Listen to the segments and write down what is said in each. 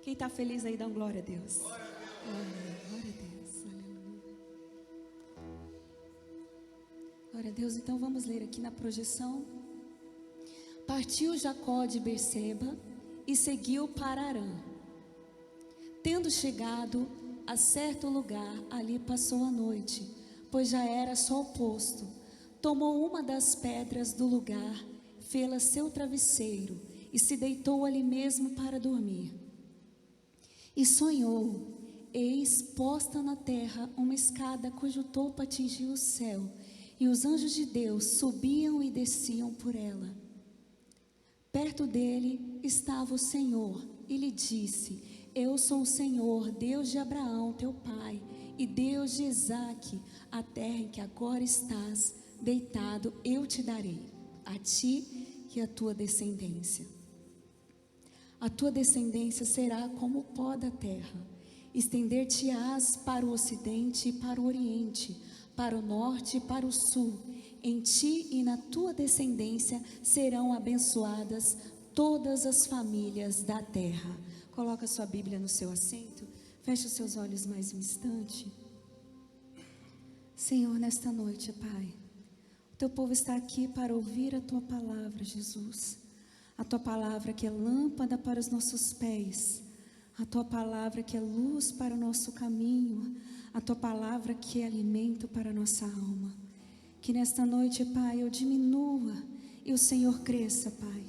Quem está feliz aí, dá um glória a Deus. Glória a Deus, aleluia. Glória a Deus. Então vamos ler aqui na projeção. Partiu Jacó de Berseba e seguiu para Harã. Tendo chegado a certo lugar, ali passou a noite, pois já era sol posto. Tomou uma das pedras do lugar, fê-la seu travesseiro e se deitou ali mesmo para dormir. E sonhou, eis posta na terra uma escada cujo topo atingia o céu, e os anjos de Deus subiam e desciam por ela. Perto dele estava o Senhor e lhe disse: Eu sou o Senhor, Deus de Abraão, teu pai, e Deus de Isaque. A terra em que agora estás deitado eu te darei, a ti e a tua descendência. A tua descendência será como o pó da terra. Estender-te-ás para o ocidente e para o oriente, para o norte e para o sul. Em ti e na tua descendência serão abençoadas todas as famílias da terra. Coloca sua Bíblia no seu assento. Feche os seus olhos mais um instante. Senhor, nesta noite, Pai, o teu povo está aqui para ouvir a tua palavra, Jesus. A tua palavra que é lâmpada para os nossos pés, a tua palavra que é luz para o nosso caminho, a tua palavra que é alimento para a nossa alma. Que nesta noite, Pai, eu diminua e o Senhor cresça, Pai.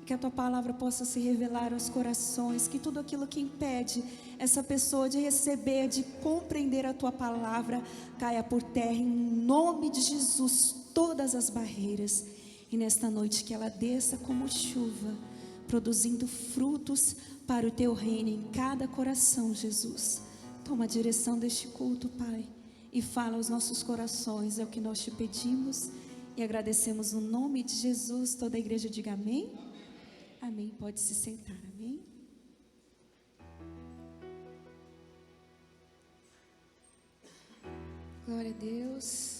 Que a tua palavra possa se revelar aos corações, que tudo aquilo que impede essa pessoa de receber, de compreender a tua palavra, caia por terra em nome de Jesus, todas as barreiras. E nesta noite que ela desça como chuva, produzindo frutos para o teu reino em cada coração, Jesus. Toma a direção deste culto, Pai, e fala aos nossos corações, é o que nós te pedimos e agradecemos no nome de Jesus. Toda a igreja diga amém. Amém, pode se sentar, amém. Glória a Deus.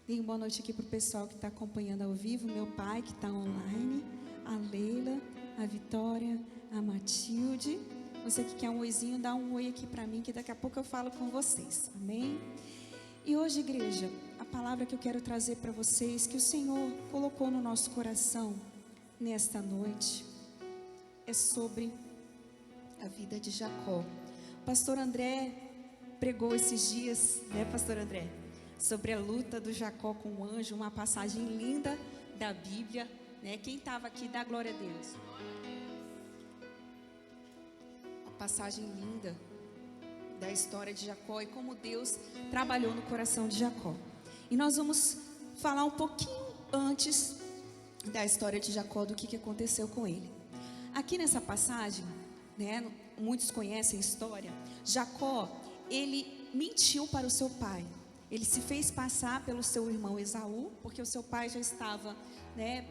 Dê uma boa noite aqui para o pessoal que está acompanhando ao vivo, meu pai que está online, a Leila, a Vitória, a Matilde. Você que quer um oizinho, dá um oi aqui para mim, que daqui a pouco eu falo com vocês, amém? E hoje, igreja, a palavra que eu quero trazer para vocês, que o Senhor colocou no nosso coração nesta noite, é sobre a vida de Jacó. Pastor André pregou esses dias, né, Pastor André? Sobre a luta do Jacó com o anjo, uma passagem linda da Bíblia, né? Quem estava aqui, dá glória a Deus. Uma passagem linda da história de Jacó e como Deus trabalhou no coração de Jacó. E nós vamos falar um pouquinho antes da história de Jacó, do que aconteceu com ele. Aqui nessa passagem, né, muitos conhecem a história. Jacó, ele mentiu para o seu pai. Ele se fez passar pelo seu irmão Esaú, porque o seu pai já estava, né,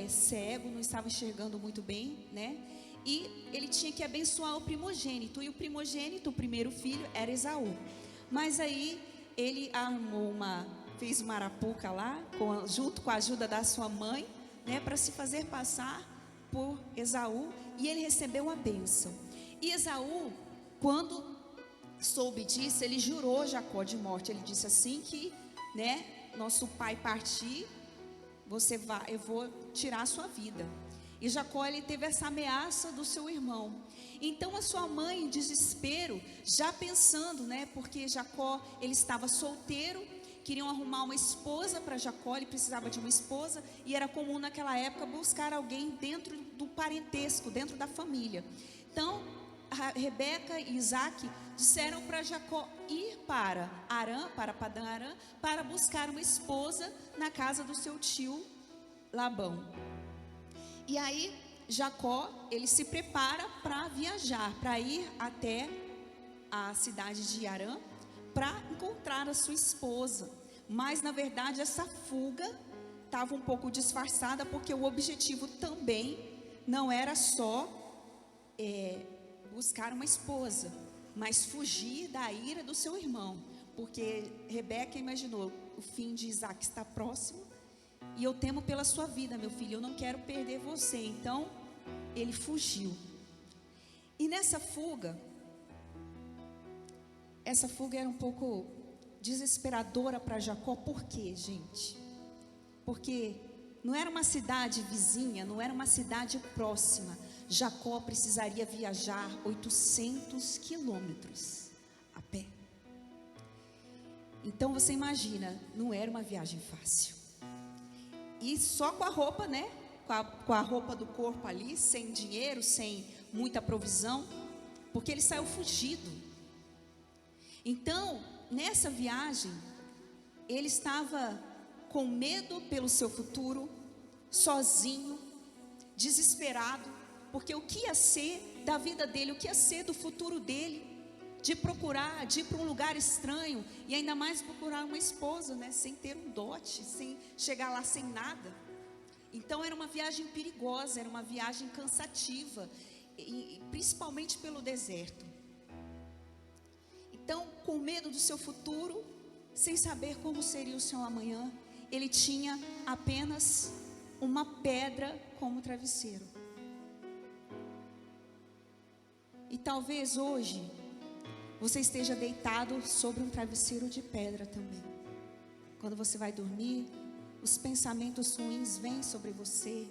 cego, não estava enxergando muito bem, né? E ele tinha que abençoar o primogênito. E o primogênito, o primeiro filho, era Esaú. Mas aí ele fez uma arapuca lá, junto com a ajuda da sua mãe, né, para se fazer passar por Esaú. E ele recebeu a bênção. E Esaú, quando soube disso, ele jurou Jacó de morte. Ele disse assim que, né, nosso pai partir, eu vou tirar a sua vida. E Jacó, ele teve essa ameaça do seu irmão. Então a sua mãe, em desespero, já pensando, né, porque Jacó, ele estava solteiro, queriam arrumar uma esposa para Jacó, ele precisava de uma esposa, e era comum naquela época buscar alguém dentro do parentesco, dentro da família. Então Rebeca e Isaque disseram para Jacó ir para Harã, para Padã Harã, para buscar uma esposa na casa do seu tio Labão. E aí Jacó, ele se prepara para viajar, para ir até a cidade de Harã, para encontrar a sua esposa. Mas na verdade essa fuga estava um pouco disfarçada, porque o objetivo também não era só buscar uma esposa, mas fugir da ira do seu irmão, porque Rebeca imaginou: o fim de Isaac está próximo e eu temo pela sua vida, meu filho, eu não quero perder você. Então ele fugiu. E nessa fuga, essa fuga era um pouco desesperadora para Jacó. Por quê, gente? Porque não era uma cidade vizinha, não era uma cidade próxima. Jacó precisaria viajar 800 quilômetros a pé. Então você imagina, não era uma viagem fácil. E só com a roupa, né? Com a roupa do corpo ali, sem dinheiro, sem muita provisão, porque ele saiu fugido. Então, nessa viagem, ele estava com medo pelo seu futuro, sozinho, desesperado, porque o que ia ser da vida dele, o que ia ser do futuro dele, de procurar, de ir para um lugar estranho, e ainda mais procurar uma esposa, né, sem ter um dote, sem chegar lá sem nada. Então era uma viagem perigosa, era uma viagem cansativa, e principalmente pelo deserto. Então, com medo do seu futuro, sem saber como seria o seu amanhã, ele tinha apenas uma pedra como travesseiro. E talvez hoje você esteja deitado sobre um travesseiro de pedra também. Quando você vai dormir, os pensamentos ruins vêm sobre você,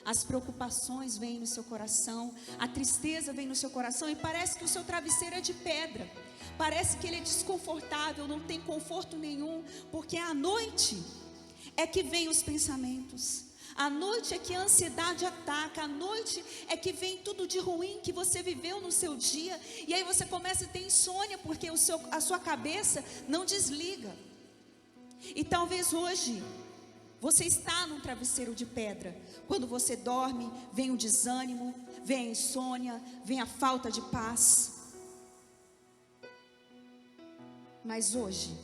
as preocupações vêm no seu coração, a tristeza vem no seu coração, e parece que o seu travesseiro é de pedra, parece que ele é desconfortável, não tem conforto nenhum, porque à noite é que vem os pensamentos, à noite é que a ansiedade ataca, à noite é que vem tudo de ruim que você viveu no seu dia, e aí você começa a ter insônia, porque a sua cabeça não desliga. E talvez hoje você está num travesseiro de pedra. Quando você dorme, vem o desânimo, vem a insônia, vem a falta de paz. Mas hoje,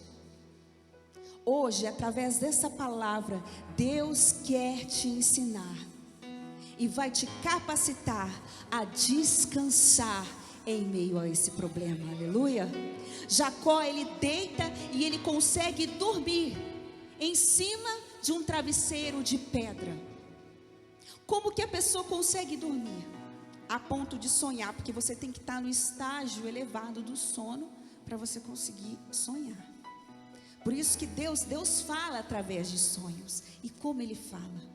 através dessa palavra, Deus quer te ensinar e vai te capacitar a descansar em meio a esse problema. Aleluia. Jacó, ele deita e ele consegue dormir em cima de um travesseiro de pedra. Como que a pessoa consegue dormir? A ponto de sonhar, porque você tem que estar no estágio elevado do sono para você conseguir sonhar. Por isso que Deus fala através de sonhos. E como Ele fala?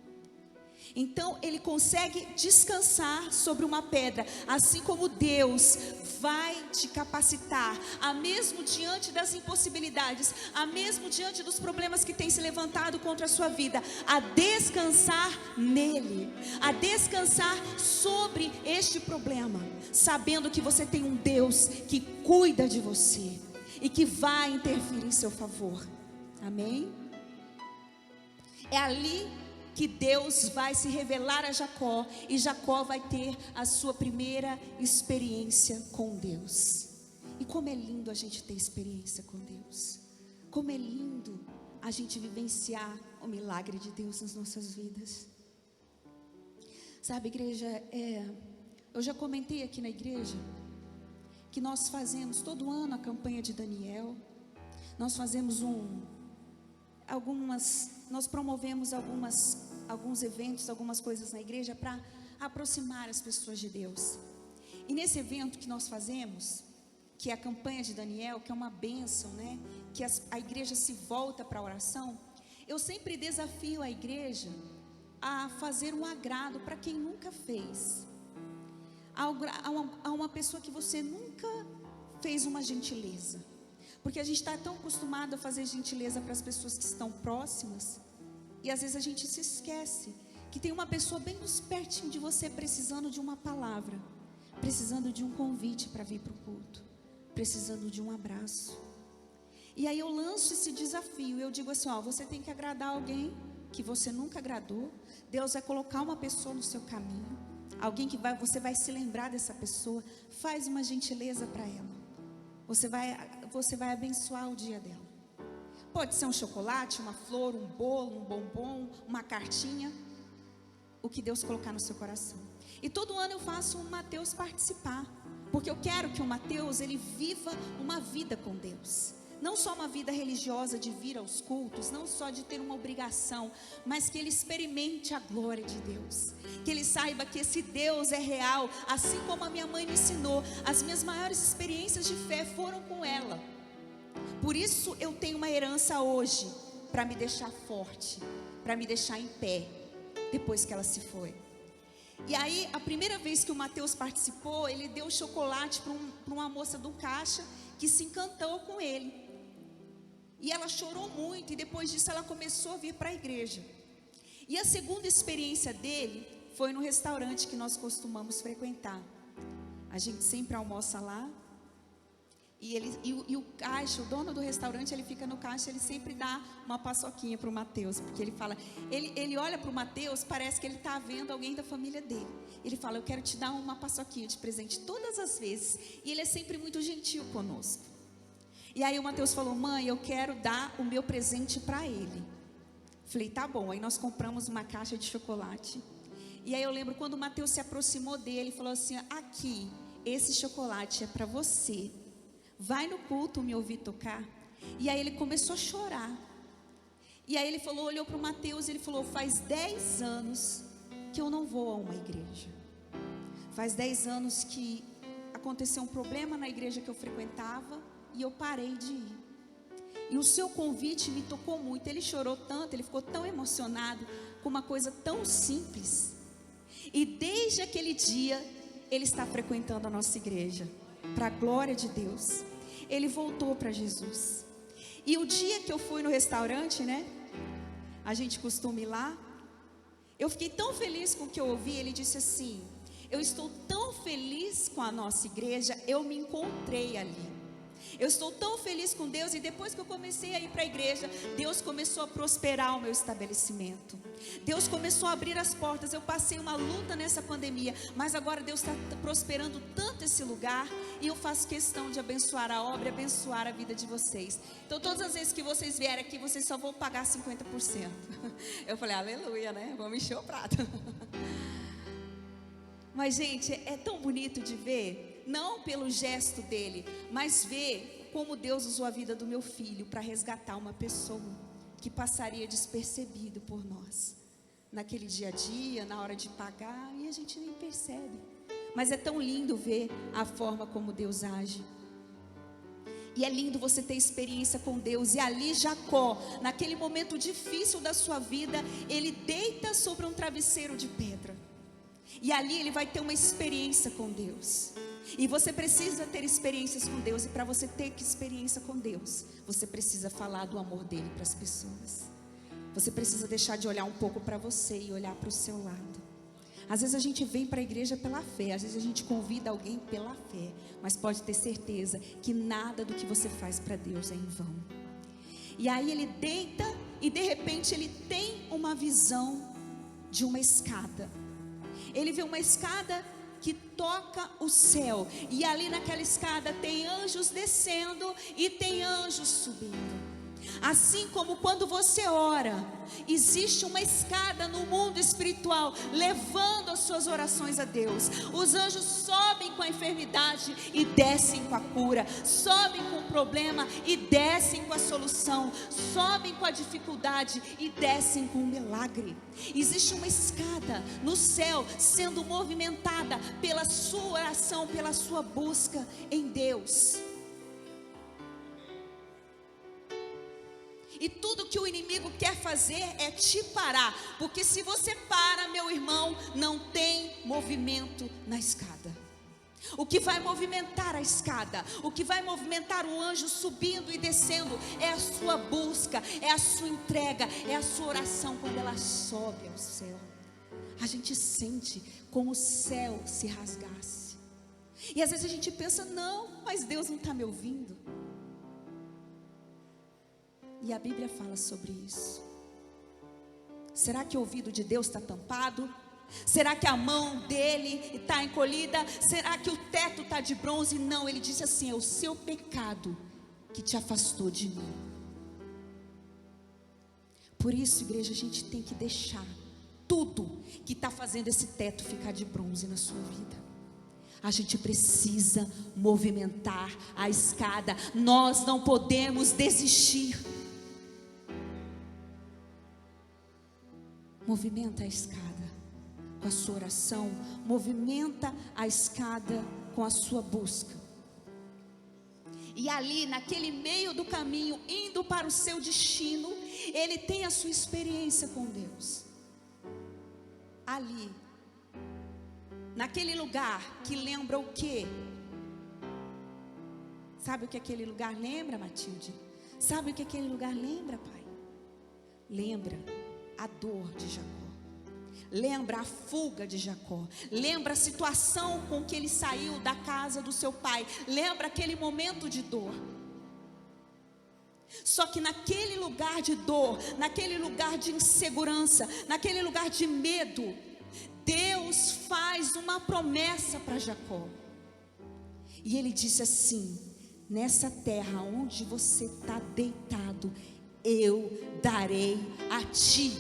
Então ele consegue descansar sobre uma pedra, assim como Deus vai te capacitar, a mesmo diante das impossibilidades, a mesmo diante dos problemas que têm se levantado contra a sua vida, a descansar nele, a descansar sobre este problema, sabendo que você tem um Deus que cuida de você e que vai intervir em seu favor. Amém? É ali que Deus vai se revelar a Jacó, e Jacó vai ter a sua primeira experiência com Deus. E como é lindo a gente ter experiência com Deus, como é lindo a gente vivenciar o milagre de Deus nas nossas vidas. Sabe, igreja, eu já comentei aqui na igreja que nós fazemos todo ano a campanha de Daniel. Nós fazemos nós promovemos alguns eventos, algumas coisas na igreja para aproximar as pessoas de Deus. E nesse evento que nós fazemos, que é a campanha de Daniel, que é uma bênção, né? Que a igreja se volta para a oração. Eu sempre desafio a igreja a fazer um agrado para quem nunca fez, a uma pessoa que você nunca fez uma gentileza, porque a gente está tão acostumado a fazer gentileza para as pessoas que estão próximas, e às vezes a gente se esquece que tem uma pessoa bem pertinho de você, precisando de uma palavra, precisando de um convite para vir para o culto, precisando de um abraço. E aí eu lanço esse desafio, eu digo assim, você tem que agradar alguém que você nunca agradou. Deus vai colocar uma pessoa no seu caminho, alguém que você vai se lembrar dessa pessoa. Faz uma gentileza para ela, você vai abençoar o dia dela. Pode ser um chocolate, uma flor, um bolo, um bombom, uma cartinha, o que Deus colocar no seu coração. E todo ano eu faço um Mateus participar, porque eu quero que o Mateus, ele viva uma vida com Deus. não só uma vida religiosa de vir aos cultos, não só de ter uma obrigação, mas que ele experimente a glória de Deus, que ele saiba que esse Deus é real, assim como a minha mãe me ensinou. As minhas maiores experiências de fé foram com ela. Por isso eu tenho uma herança hoje, para me deixar forte, para me deixar em pé, depois que ela se foi. E aí, a primeira vez que o Mateus participou, ele deu chocolate para uma moça do caixa, que se encantou com ele. E ela chorou muito, e depois disso ela começou a vir para a igreja. E a segunda experiência dele foi no restaurante que nós costumamos frequentar. A gente sempre almoça lá. E o caixa, o dono do restaurante, ele fica no caixa, ele sempre dá uma paçoquinha para o Mateus, porque ele fala, ele olha para o Mateus, parece que ele está vendo alguém da família dele. Ele fala, eu quero te dar uma paçoquinha de presente todas as vezes. E ele é sempre muito gentil conosco. E aí o Mateus falou, mãe, eu quero dar o meu presente para ele. Falei, tá bom. Aí nós compramos uma caixa de chocolate. E aí eu lembro quando o Mateus se aproximou dele, falou assim, aqui, esse chocolate é para você. Vai no culto me ouvir tocar. E aí ele começou a chorar. E aí ele falou, olhou para o Mateus e ele falou, faz 10 anos que eu não vou a uma igreja. Faz 10 anos que aconteceu um problema na igreja que eu frequentava e eu parei de ir. E o seu convite me tocou muito. Ele chorou tanto, ele ficou tão emocionado com uma coisa tão simples. E desde aquele dia ele está frequentando a nossa igreja. Para a glória de Deus. Ele voltou para Jesus. E o dia que eu fui no restaurante, né? A gente costuma ir lá. Eu fiquei tão feliz com o que eu ouvi. Ele disse assim, eu estou tão feliz com a nossa igreja, eu me encontrei ali. Eu estou tão feliz com Deus, e depois que eu comecei a ir para a igreja, Deus começou a prosperar o meu estabelecimento. Deus começou a abrir as portas. Eu passei uma luta nessa pandemia, mas agora Deus está prosperando tanto esse lugar, e eu faço questão de abençoar a obra e abençoar a vida de vocês. Então todas as vezes que vocês vierem aqui, vocês só vão pagar 50%. Eu falei, aleluia, né? Vamos encher o prato. Mas gente, é tão bonito de ver, não pelo gesto dele, mas ver como Deus usou a vida do meu filho para resgatar uma pessoa que passaria despercebido por nós, naquele dia a dia, na hora de pagar, e a gente nem percebe. Mas é tão lindo ver a forma como Deus age. E é lindo você ter experiência com Deus. E ali Jacó, naquele momento difícil da sua vida, ele deita sobre um travesseiro de pedra. E ali ele vai ter uma experiência com Deus. E você precisa ter experiências com Deus. E para você ter experiência com Deus, você precisa falar do amor dele para as pessoas. Você precisa deixar de olhar um pouco para você e olhar para o seu lado. Às vezes a gente vem para a igreja pela fé, às vezes a gente convida alguém pela fé, mas pode ter certeza que nada do que você faz para Deus é em vão. E aí ele deita e de repente ele tem uma visão de uma escada. Ele vê uma escada que toca o céu, e ali naquela escada tem anjos descendo e tem anjos subindo. Assim como quando você ora, existe uma escada no mundo espiritual levando as suas orações a Deus. Os anjos sobem com a enfermidade e descem com a cura, sobem com o problema e descem com a solução, sobem com a dificuldade e descem com o milagre. Existe uma escada no céu sendo movimentada pela sua oração, pela sua busca em Deus. E tudo que o inimigo quer fazer é te parar. Porque se você para, meu irmão, não tem movimento na escada. O que vai movimentar a escada, o que vai movimentar o anjo subindo e descendo, é a sua busca, é a sua entrega, é a sua oração. Quando ela sobe ao céu, a gente sente como o céu se rasgasse. E às vezes a gente pensa, não, mas Deus não está me ouvindo. E a Bíblia fala sobre isso. Será que o ouvido de Deus está tampado? Será que a mão dele está encolhida? Será que o teto está de bronze? Não, ele disse assim, é o seu pecado que te afastou de mim. Por isso, igreja, a gente tem que deixar tudo que está fazendo esse teto ficar de bronze na sua vida. A gente precisa movimentar a escada. Nós não podemos desistir. Movimenta a escada com a sua oração. Movimenta a escada com a sua busca. E ali, naquele meio do caminho, indo para o seu destino, ele tem a sua experiência com Deus. Ali, naquele lugar que lembra o quê? Sabe o que aquele lugar lembra, Matilde? Sabe o que aquele lugar lembra, pai? Lembra a dor de Jacó. Lembra a fuga de Jacó. Lembra a situação com que ele saiu da casa do seu pai. Lembra aquele momento de dor. Só que naquele lugar de dor, naquele lugar de insegurança, naquele lugar de medo, Deus faz uma promessa para Jacó. E ele disse assim: nessa terra onde você está deitado, eu darei a ti.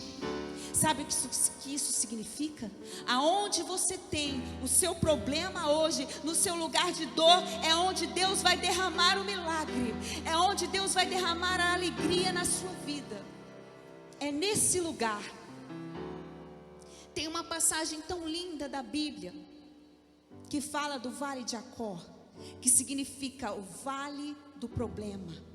Sabe o que isso significa? Aonde você tem o seu problema hoje, no seu lugar de dor, é onde Deus vai derramar o milagre, é onde Deus vai derramar a alegria na sua vida. É nesse lugar. Tem uma passagem tão linda da Bíblia que fala do vale de Acor, que significa o vale do problema.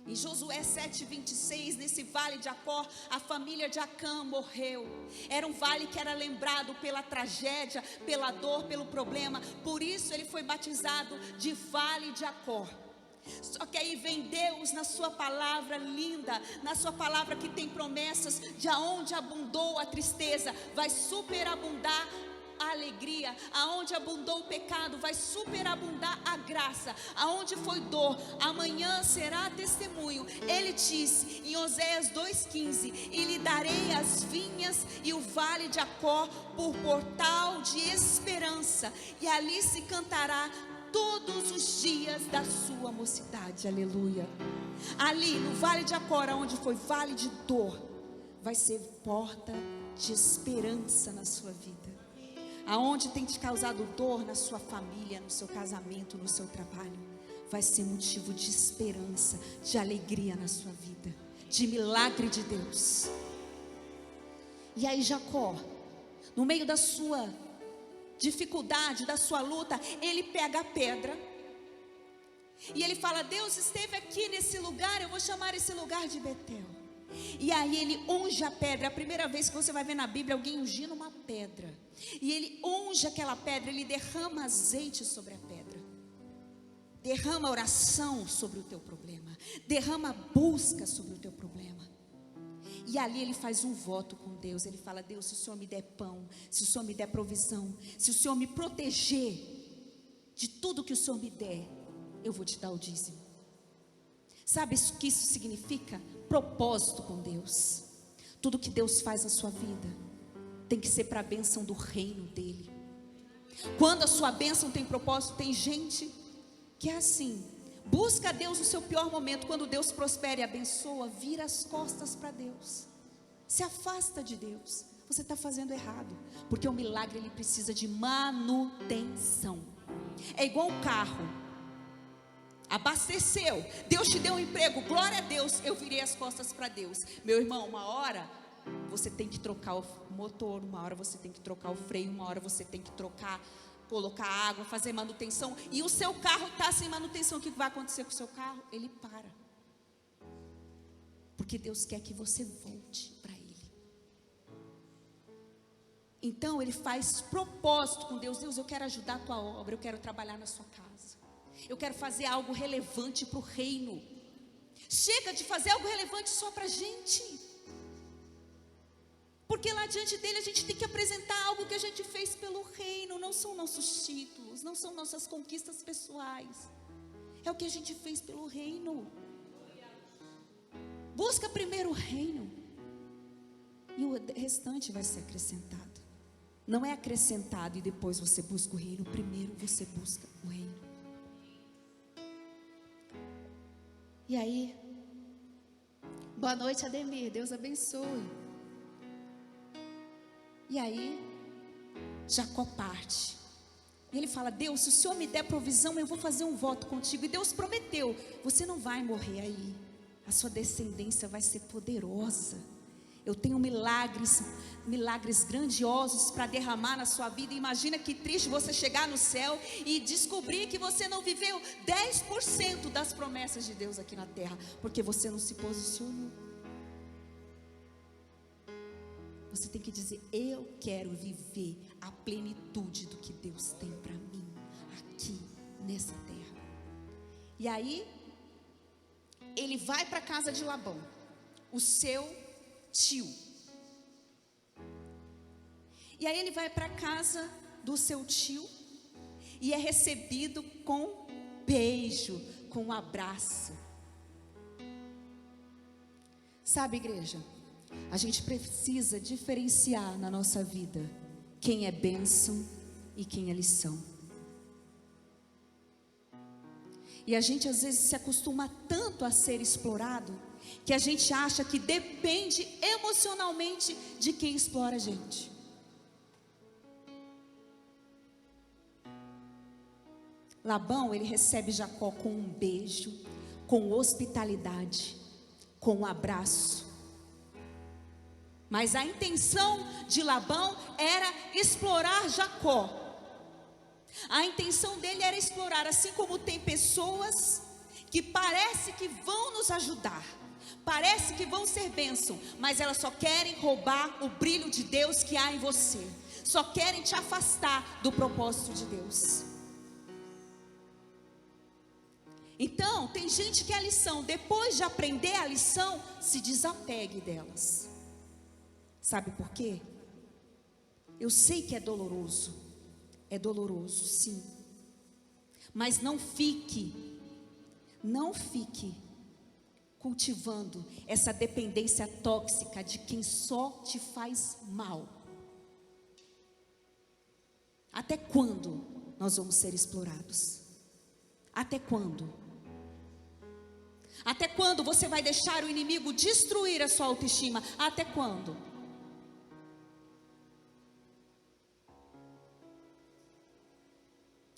Em Josué 7:26, nesse vale de Acor, a família de Acã morreu. Era um vale que era lembrado pela tragédia, pela dor, pelo problema. Por isso ele foi batizado de vale de Acor. Só que aí vem Deus na sua palavra linda, na sua palavra que tem promessas, de aonde abundou a tristeza, vai superabundar a alegria. Aonde abundou o pecado, vai superabundar a graça. Aonde foi dor, amanhã será testemunho. Ele disse em Oséias 2:15: e lhe darei as vinhas e o vale de Acor por portal de esperança, e ali se cantará todos os dias da sua mocidade. Aleluia. Ali no vale de Acor, onde foi vale de dor, vai ser porta de esperança na sua vida. Aonde tem te causado dor na sua família, no seu casamento, no seu trabalho, vai ser motivo de esperança, de alegria na sua vida, de milagre de Deus. E aí Jacó, no meio da sua dificuldade, da sua luta, ele pega a pedra e ele fala: Deus esteve aqui nesse lugar, eu vou chamar esse lugar de Betel. E aí ele unge a pedra. É a primeira vez que você vai ver na Bíblia alguém ungindo uma pedra. E ele unge aquela pedra, ele derrama azeite sobre a pedra, derrama oração sobre o teu problema, derrama busca sobre o teu problema. E ali ele faz um voto com Deus. Ele fala: Deus, se o Senhor me der pão, se o Senhor me der provisão, se o Senhor me proteger de tudo que o Senhor me der, eu vou te dar o dízimo. Sabe o que isso significa? Propósito com Deus. Tudo que Deus faz na sua vida tem que ser para a bênção do reino dele. Quando a sua bênção tem propósito, tem gente que é assim: busca a Deus no seu pior momento. Quando Deus prospera e abençoa, vira as costas para Deus, se afasta de Deus. Você está fazendo errado, porque o milagre ele precisa de manutenção. É igual um carro. Abasteceu, Deus te deu um emprego, glória a Deus, eu virei as costas para Deus. Meu irmão, uma hora você tem que trocar o motor, uma hora você tem que trocar o freio, uma hora você tem que trocar, colocar água, fazer manutenção. E o seu carro está sem manutenção. O que vai acontecer com o seu carro? Ele para, porque Deus quer que você volte para Ele. Então ele faz propósito com Deus. Deus, eu quero ajudar a tua obra, eu quero trabalhar na sua casa, eu quero fazer algo relevante para o reino. Chega de fazer algo relevante só para a gente, porque lá diante dele a gente tem que apresentar algo que a gente fez pelo reino. Não são nossos títulos, não são nossas conquistas pessoais, é o que a gente fez pelo reino. Busca primeiro o reino, e o restante vai ser acrescentado. Não é acrescentado e depois você busca o reino. Primeiro você busca o reino. E aí, boa noite, Ademir, Deus abençoe. E aí, Jacó parte. Ele fala: Deus, se o Senhor me der provisão, eu vou fazer um voto contigo. E Deus prometeu: você não vai morrer aí, a sua descendência vai ser poderosa. Eu tenho milagres grandiosos para derramar na sua vida. Imagina que triste você chegar no céu e descobrir que você não viveu 10% das promessas de Deus aqui na terra, porque você não se posicionou. Você tem que dizer: eu quero viver a plenitude do que Deus tem para mim aqui nessa terra. E aí ele vai para a casa de Labão, o seu tio. E aí ele vai para a casa do seu tio e é recebido com beijo, com um abraço. Sabe, igreja, a gente precisa diferenciar na nossa vida quem é bênção e quem é lição. E a gente às vezes se acostuma tanto a ser explorado, que a gente acha que depende emocionalmente de quem explora a gente. Labão, ele recebe Jacó com um beijo, com hospitalidade, com um abraço. Mas a intenção de Labão era explorar Jacó. A intenção dele era explorar, assim como tem pessoas que parece que vão nos ajudar, parece que vão ser bênção, mas elas só querem roubar o brilho de Deus que há em você, só querem te afastar do propósito de Deus. Então, tem gente que a lição, depois de aprender a lição, se desapegue delas. Sabe por quê? Eu sei que é doloroso sim, mas não fique cultivando essa dependência tóxica de quem só te faz mal. Até quando nós vamos ser explorados? Até quando? Até quando você vai deixar o inimigo destruir a sua autoestima? Até quando?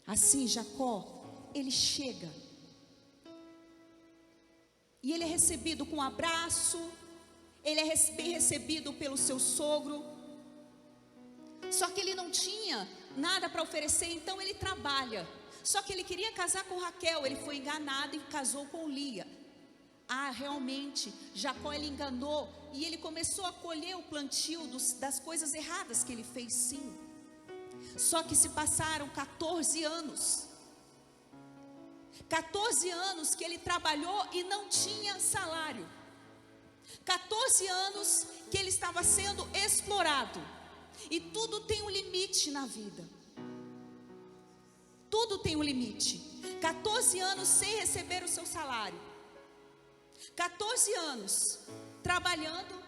Assim, Jacó, ele chega e ele é recebido com um abraço, ele é bem recebido pelo seu sogro. Só que ele não tinha nada para oferecer, então ele trabalha. Só que ele queria casar com Raquel, ele foi enganado e casou com Lia. Realmente, Jacó ele enganou e ele começou a colher o plantio das coisas erradas que ele fez, sim. Só que se passaram 14 anos. 14 anos que ele trabalhou e não tinha salário. 14 anos que ele estava sendo explorado. E tudo tem um limite na vida. Tudo tem um limite. 14 anos sem receber o seu salário. 14 anos trabalhando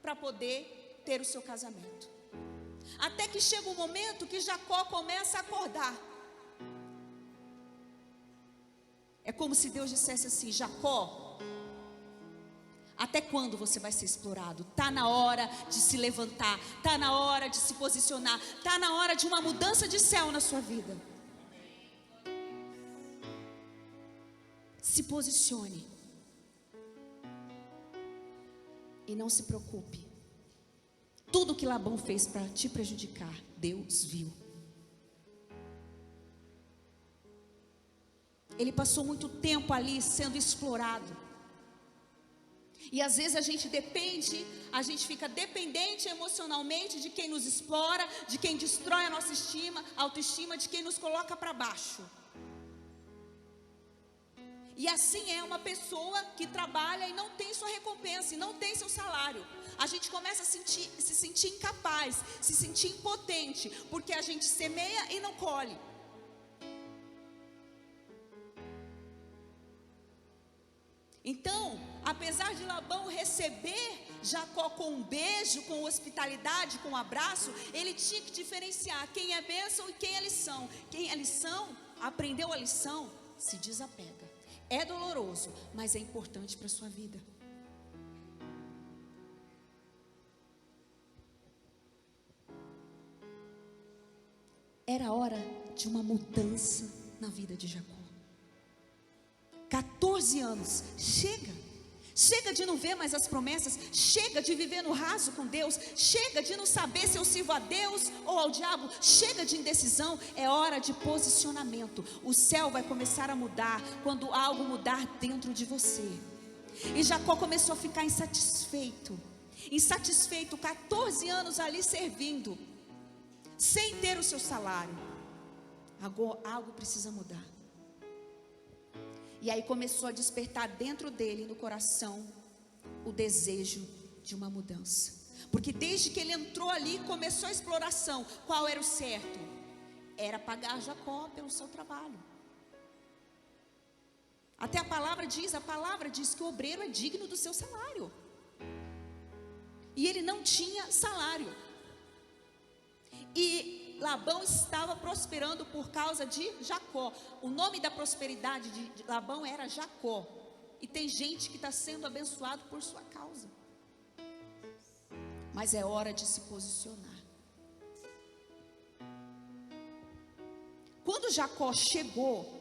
para poder ter o seu casamento. Até que chega um momento que Jacó começa a acordar. É como se Deus dissesse assim: Jacó, até quando você vai ser explorado? Está na hora de se levantar, está na hora de se posicionar, está na hora de uma mudança de céu na sua vida. Se posicione. E não se preocupe. Tudo que Labão fez para te prejudicar, Deus viu. Ele passou muito tempo ali sendo explorado. E às vezes a gente fica dependente emocionalmente de quem nos explora, de quem destrói a nossa autoestima, de quem nos coloca para baixo. E assim é uma pessoa que trabalha e não tem sua recompensa, e não tem seu salário. A gente começa a se sentir incapaz, se sentir impotente, porque a gente semeia e não colhe. Então, apesar de Labão receber Jacó com um beijo, com hospitalidade, com um abraço, ele tinha que diferenciar quem é bênção e quem é lição. Quem é lição, aprendeu a lição, se desapega. É doloroso, mas é importante para a sua vida. Era hora de uma mudança na vida de Jacó. 14 anos, chega de não ver mais as promessas, chega de viver no raso com Deus, chega de não saber se eu sirvo a Deus ou ao diabo, chega de indecisão, é hora de posicionamento. O céu vai começar a mudar quando algo mudar dentro de você. E Jacó começou a ficar insatisfeito, 14 anos ali servindo, sem ter o seu salário. Agora algo precisa mudar. E aí começou a despertar dentro dele, no coração, o desejo de uma mudança. Porque desde que ele entrou ali, começou a exploração. Qual era o certo? Era pagar Jacó pelo seu trabalho. Até a palavra diz que o obreiro é digno do seu salário. E ele não tinha salário. E Labão estava prosperando por causa de Jacó. O nome da prosperidade de Labão era Jacó. E tem gente que está sendo abençoado por sua causa. Mas é hora de se posicionar. Quando Jacó chegou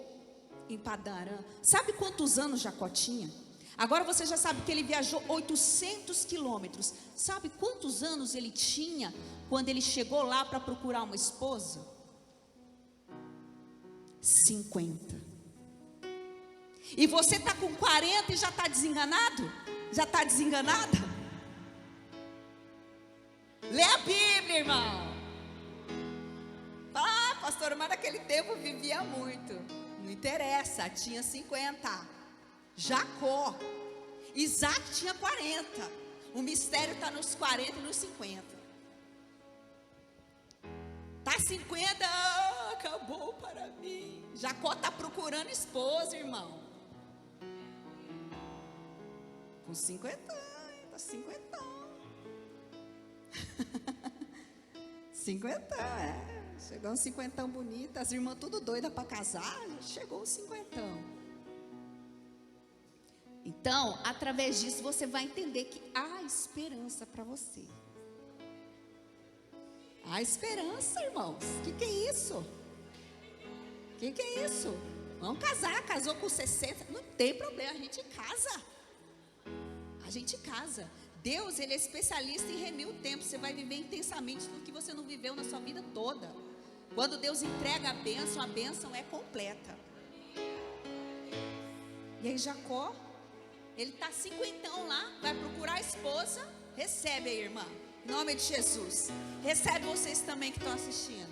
em Padã Arã, sabe quantos anos Jacó tinha? Agora você já sabe que ele viajou 800 quilômetros. Sabe quantos anos ele tinha quando ele chegou lá para procurar uma esposa? 50. E você está com 40 e já está desenganado? Já está desenganada? Lê a Bíblia, irmão. Ah, pastor, mas naquele tempo vivia muito. Não interessa, tinha 50. Jacó, Isaac tinha 40. O mistério está nos 40 e nos 50. Está 50, acabou para mim. Jacó está procurando esposa, irmão. Com 50, está 50. 50, chegou um 50 bonito. As irmãs tudo doidas para casar. Chegou um 50. Então, através disso, você vai entender que há esperança para você. Há esperança, irmãos. O que é isso? O que é isso? Vamos casar, casou com 60, não tem problema, a gente casa. A gente casa. Deus, Ele é especialista em remir o tempo. Você vai viver intensamente tudo que você não viveu na sua vida toda. Quando Deus entrega a bênção é completa. E aí Jacó, ele está 50 lá, vai procurar a esposa. Recebe aí, irmã, em nome de Jesus. Recebe vocês também que estão assistindo.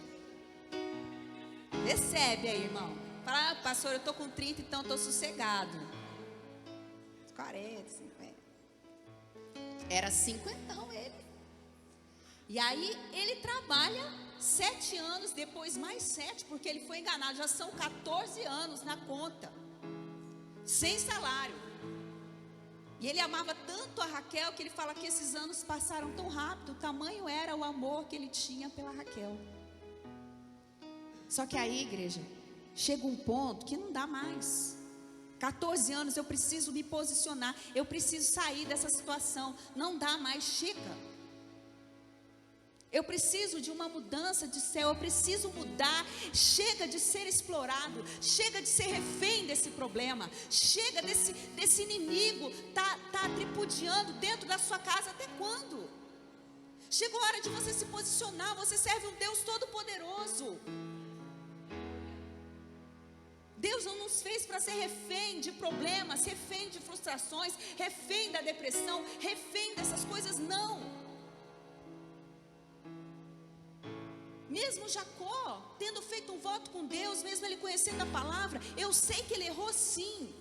Recebe aí, irmão. Fala, ah, pastor, eu estou com 30, então estou sossegado. 40, 50. Era 50 ele. E aí ele trabalha 7 anos, depois mais 7, porque ele foi enganado. Já são 14 anos na conta, sem salário. E ele amava tanto a Raquel que ele fala que esses anos passaram tão rápido. O tamanho era o amor que ele tinha pela Raquel. Só que aí, igreja, chega um ponto que não dá mais. 14 anos, eu preciso me posicionar, eu preciso sair dessa situação. Não dá mais, chega. Eu preciso de uma mudança de céu, eu preciso mudar. Chega de ser explorado, chega de ser refém desse problema, chega desse inimigo tá tripudiando dentro da sua casa. Até quando? Chegou a hora de você se posicionar. Você serve um Deus todo-poderoso. Deus não nos fez para ser refém de problemas, refém de frustrações, refém da depressão, refém dessas coisas, não. Mesmo Jacó, tendo feito um voto com Deus, mesmo ele conhecendo a palavra, eu sei que ele errou sim.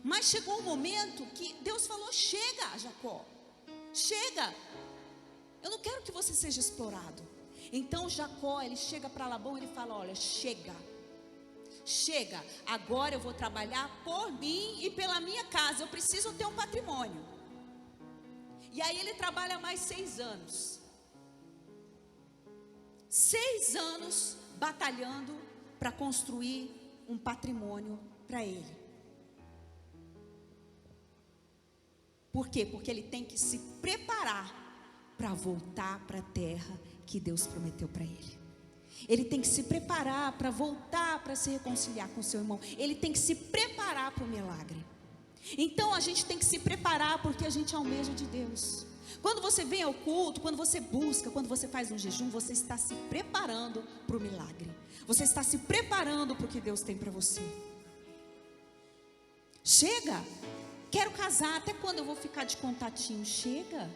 Mas chegou um momento que Deus falou, chega, Jacó, chega. Eu não quero que você seja explorado. Então Jacó, ele chega para Labão e ele fala, olha, chega, agora eu vou trabalhar por mim e pela minha casa, eu preciso ter um patrimônio. E aí ele trabalha mais 6 anos. 6 anos batalhando para construir um patrimônio para ele. Por quê? Porque ele tem que se preparar para voltar para a terra que Deus prometeu para ele. Ele tem que se preparar para voltar para se reconciliar com seu irmão. Ele tem que se preparar para o milagre. Então a gente tem que se preparar porque a gente almeja de Deus. Quando você vem ao culto, quando você busca, quando você faz um jejum, você está se preparando para o milagre. Você está se preparando para o que Deus tem para você. Chega, quero casar, até quando eu vou ficar de contatinho? Chega,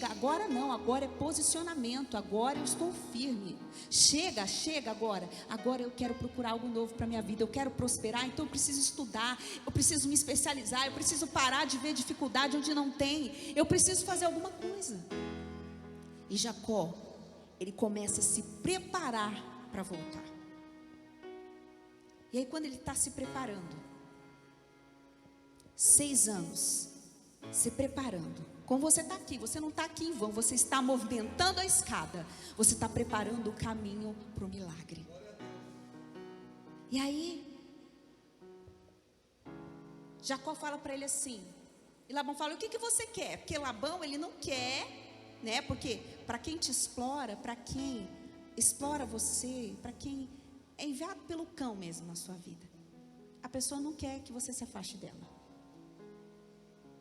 agora não, agora é posicionamento, agora eu estou firme. Chega agora eu quero procurar algo novo para minha vida, eu quero prosperar, então eu preciso estudar, eu preciso me especializar, eu preciso parar de ver dificuldade onde não tem, eu preciso fazer alguma coisa. E Jacó, ele começa a se preparar para voltar. E aí quando ele está se preparando, 6 anos, se preparando, como você está aqui, você não está aqui em vão, você está movimentando a escada, você está preparando o caminho para o milagre. E aí, Jacó fala para ele assim, e Labão fala, o que você quer? Porque Labão, ele não quer, né? Porque para quem te explora, para quem explora você, para quem é enviado pelo cão mesmo na sua vida, a pessoa não quer que você se afaste dela.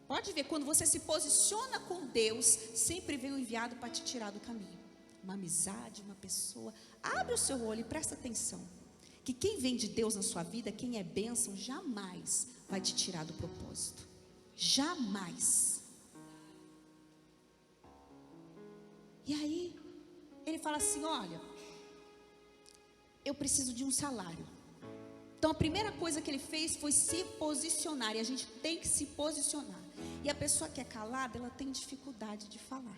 Pode ver, quando você se posiciona com Deus, sempre vem um enviado para te tirar do caminho. Uma amizade, uma pessoa. Abre o seu olho e presta atenção. Que quem vem de Deus na sua vida, quem é bênção, jamais vai te tirar do propósito. Jamais. E aí, ele fala assim, olha, eu preciso de um salário. Então a primeira coisa que ele fez foi se posicionar. E a gente tem que se posicionar. E a pessoa que é calada, ela tem dificuldade de falar.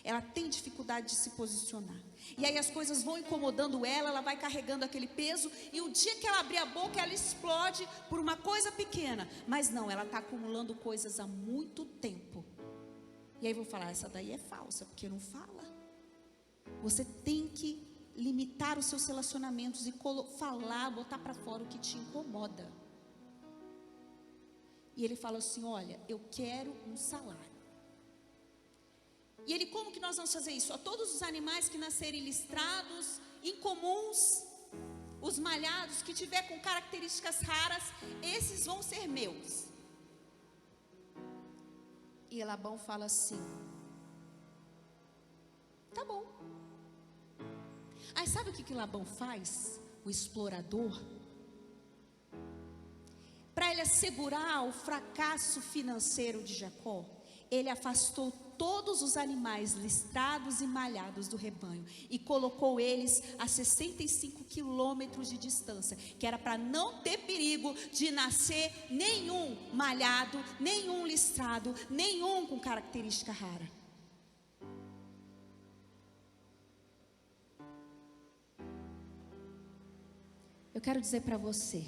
Ela tem dificuldade de se posicionar. E aí as coisas vão incomodando ela, ela vai carregando aquele peso. E o dia que ela abrir a boca, ela explode por uma coisa pequena. Mas não, ela está acumulando coisas há muito tempo. E aí vou falar, essa daí é falsa, porque não fala. Você tem que limitar os seus relacionamentos e falar, botar para fora o que te incomoda. E ele fala assim, olha, eu quero um salário. E ele, como que nós vamos fazer isso? A todos os animais que nascerem listrados, incomuns, os malhados, que tiver com características raras, esses vão ser meus. E Labão fala assim, tá bom. Aí sabe o que Labão faz? O explorador. Para ele assegurar o fracasso financeiro de Jacó, ele afastou todos os animais listrados e malhados do rebanho e colocou eles a 65 quilômetros de distância, que era para não ter perigo de nascer nenhum malhado, nenhum listrado, nenhum com característica rara. Eu quero dizer para você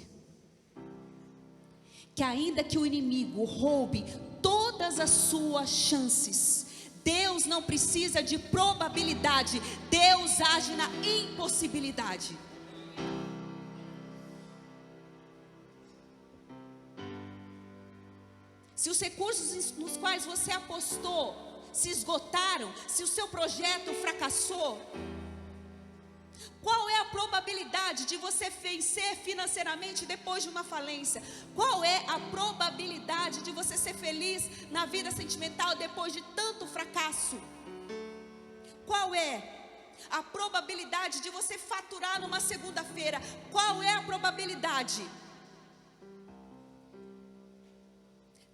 que ainda que o inimigo roube todas as suas chances, Deus não precisa de probabilidade, Deus age na impossibilidade. Se os recursos nos quais você apostou se esgotaram, se o seu projeto fracassou, qual é a probabilidade de você vencer financeiramente depois de uma falência? Qual é a probabilidade de você ser feliz na vida sentimental depois de tanto fracasso? Qual é a probabilidade de você faturar numa segunda-feira? Qual é a probabilidade?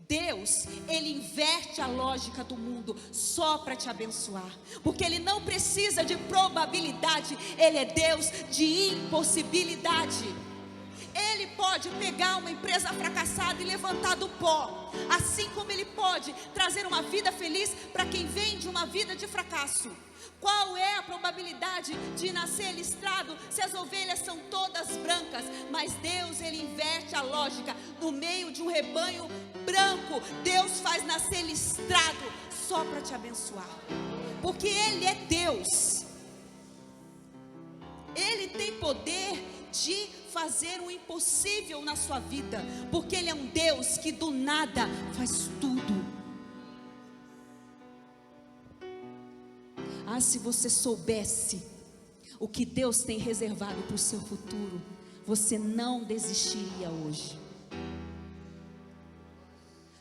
Deus, Ele inverte a lógica do mundo só para te abençoar, porque Ele não precisa de probabilidade, Ele é Deus de impossibilidade. Ele pode pegar uma empresa fracassada e levantar do pó, assim como Ele pode trazer uma vida feliz para quem vem de uma vida de fracasso. Qual é a probabilidade de nascer listrado se as ovelhas são todas brancas? Mas Deus, Ele inverte a lógica. No meio de um rebanho branco, Deus faz nascer listrado só para te abençoar, porque Ele é Deus. Ele tem poder de fazer o impossível na sua vida, porque Ele é um Deus que do nada faz tudo. Ah, se você soubesse o que Deus tem reservado para o seu futuro, você não desistiria hoje.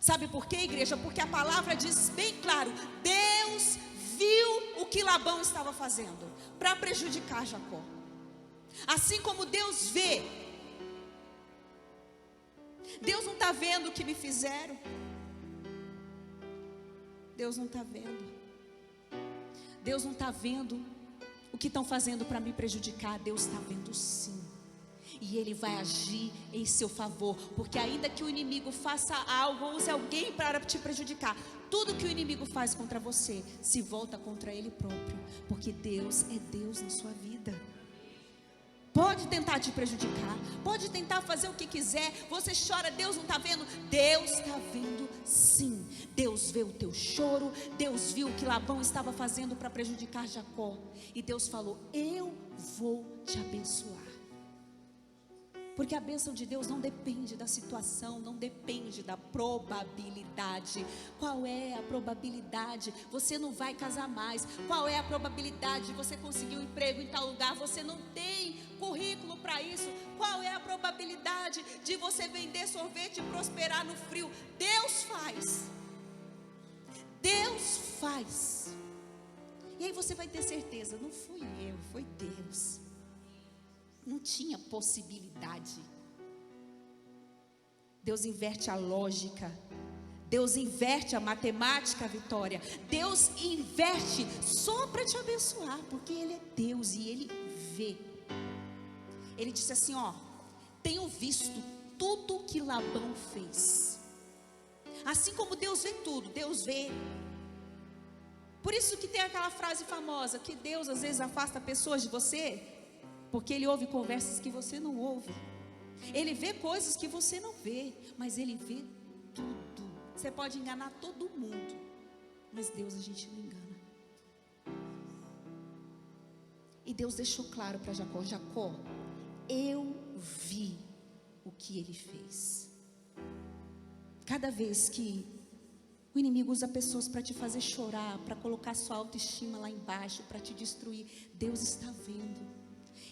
Sabe por quê, igreja? Porque a palavra diz bem claro: Deus viu o que Labão estava fazendo para prejudicar Jacó. Assim como Deus vê, Deus não está vendo o que me fizeram. Deus não está vendo. Deus não está vendo o que estão fazendo para me prejudicar. Deus está vendo sim. E Ele vai agir em seu favor. Porque ainda que o inimigo faça algo, use alguém para te prejudicar, tudo que o inimigo faz contra você se volta contra ele próprio. Porque Deus é Deus na sua vida. Pode tentar te prejudicar, pode tentar fazer o que quiser. Você chora, Deus não está vendo? Deus está vendo sim. Deus vê o teu choro. Deus viu o que Labão estava fazendo para prejudicar Jacó. E Deus falou: eu vou te abençoar. Porque a bênção de Deus não depende da situação, não depende da probabilidade. Qual é a probabilidade? Você não vai casar mais. Qual é a probabilidade de você conseguir um emprego em tal lugar? Você não tem currículo para isso. Qual é a probabilidade de você vender sorvete e prosperar no frio? Deus faz. Deus faz. E aí você vai ter certeza: não fui eu, foi Deus. Não tinha possibilidade. Deus inverte a lógica. Deus inverte a matemática, Vitória. Deus inverte só para te abençoar, porque Ele é Deus e Ele vê. Ele disse assim: ó, tenho visto tudo que Labão fez. Assim como Deus vê tudo, Deus vê. Por isso que tem aquela frase famosa, que Deus às vezes afasta pessoas de você, porque Ele ouve conversas que você não ouve. Ele vê coisas que você não vê, mas Ele vê tudo. Você pode enganar todo mundo, mas Deus a gente não engana. E Deus deixou claro para Jacó: Jacó, eu vi o que ele fez. Cada vez que o inimigo usa pessoas para te fazer chorar, para colocar sua autoestima lá embaixo, para te destruir, Deus está vendo.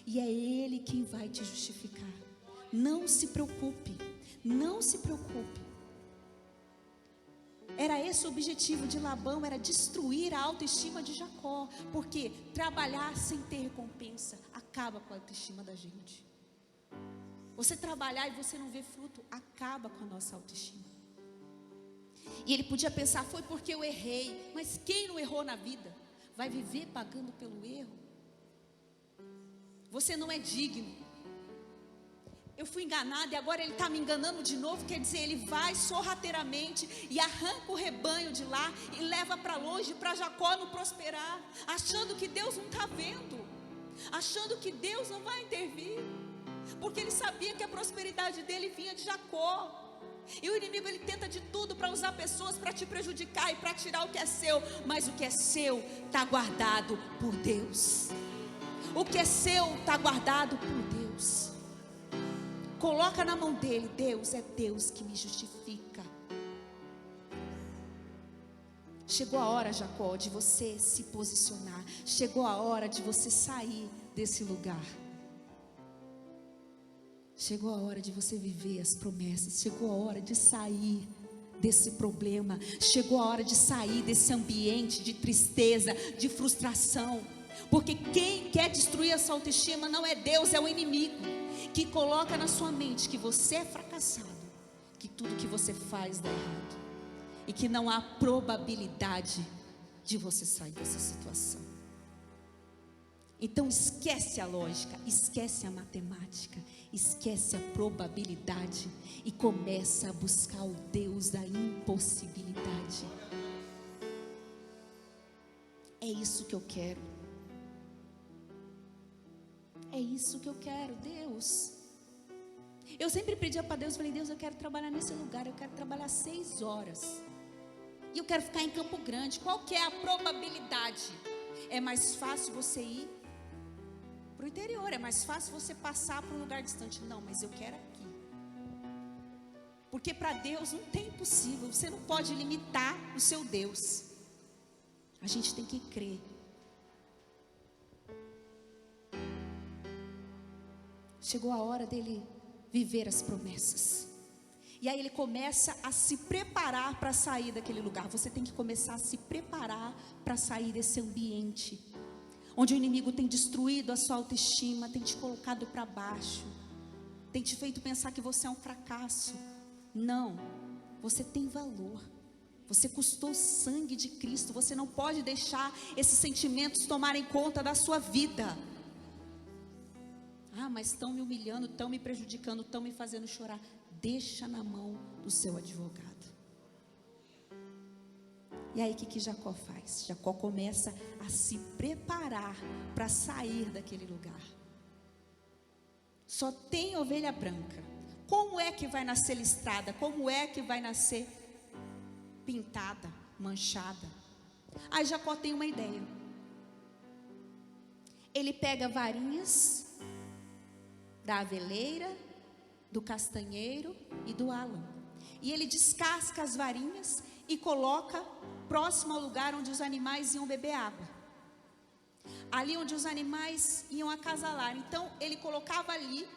E é Ele quem vai te justificar. Não se preocupe. Não se preocupe. Era esse o objetivo de Labão, era destruir a autoestima de Jacó. Porque trabalhar sem ter recompensa acaba com a autoestima da gente. Você trabalhar e você não ver fruto, acaba com a nossa autoestima. E ele podia pensar: foi porque eu errei. Mas quem não errou na vida vai viver pagando pelo erro? Você não é digno. Eu fui enganado e agora ele está me enganando de novo. Quer dizer, ele vai sorrateiramente e arranca o rebanho de lá e leva para longe, para Jacó não prosperar, achando que Deus não está vendo, achando que Deus não vai intervir, porque ele sabia que a prosperidade dele vinha de Jacó. E o inimigo, ele tenta de tudo para usar pessoas para te prejudicar e para tirar o que é seu. Mas o que é seu está guardado por Deus. O que é seu está guardado por Deus. Coloca na mão dele: Deus é Deus que me justifica. Chegou a hora, Jacó, de você se posicionar. Chegou a hora de você sair desse lugar. Chegou a hora de você viver as promessas. Chegou a hora de sair desse problema. Chegou a hora de sair desse ambiente de tristeza, de frustração. Porque quem quer destruir a sua autoestima não é Deus, é o inimigo, que coloca na sua mente que você é fracassado, que tudo que você faz dá errado, e que não há probabilidade de você sair dessa situação. Então esquece a lógica, esquece a matemática, esquece a probabilidade e começa a buscar o Deus da impossibilidade. É isso que eu quero. É isso que eu quero, Deus. Eu sempre pedia para Deus, falei: Deus, eu quero trabalhar nesse lugar, eu quero trabalhar 6 horas. E eu quero ficar em Campo Grande. Qual que é a probabilidade? É mais fácil você ir para o interior, é mais fácil você passar para um lugar distante. Não, mas eu quero aqui. Porque para Deus não tem impossível. Você não pode limitar o seu Deus. A gente tem que crer. chegou a hora dele viver as promessas. E aí ele começa a se preparar para sair daquele lugar. Você tem que começar a se preparar para sair desse ambiente onde o inimigo tem destruído a sua autoestima, tem te colocado para baixo, tem te feito pensar que você é um fracasso. Não, você tem valor. Você custou o sangue de Cristo. Você não pode deixar esses sentimentos tomarem conta da sua vida. Ah, mas estão me humilhando, estão me prejudicando, estão me fazendo chorar. Deixa na mão do seu advogado. E aí o que Jacó faz? Jacó começa a se preparar para sair daquele lugar. Só tem ovelha branca. Como é que vai nascer listrada? Como é que vai nascer pintada, manchada? Aí Jacó tem uma ideia. Ele pega varinhas da aveleira, do castanheiro e do álamo, e ele descasca as varinhas e coloca próximo ao lugar onde os animais iam beber água, ali onde os animais iam acasalar. Então ele colocava ali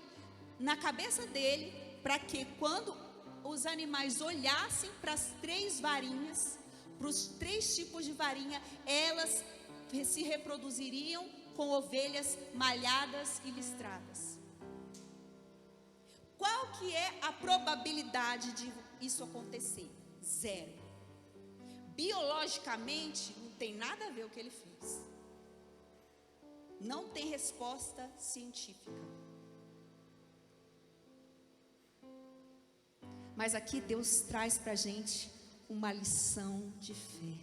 na cabeça dele, para que quando os animais olhassem para as 3 varinhas, para os 3 tipos de varinha, elas se reproduziriam com ovelhas malhadas e listradas. Qual que é a probabilidade de isso acontecer? 0. Biologicamente, não tem nada a ver o que ele fez. Não tem resposta científica. Mas aqui Deus traz para a gente uma lição de fé.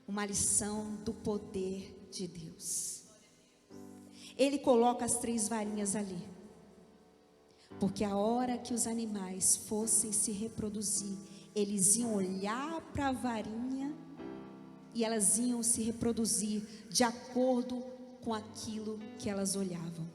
Uma lição do poder de Deus. Ele coloca as 3 varinhas ali. Porque a hora que os animais fossem se reproduzir, eles iam olhar para a varinha e elas iam se reproduzir de acordo com aquilo que elas olhavam.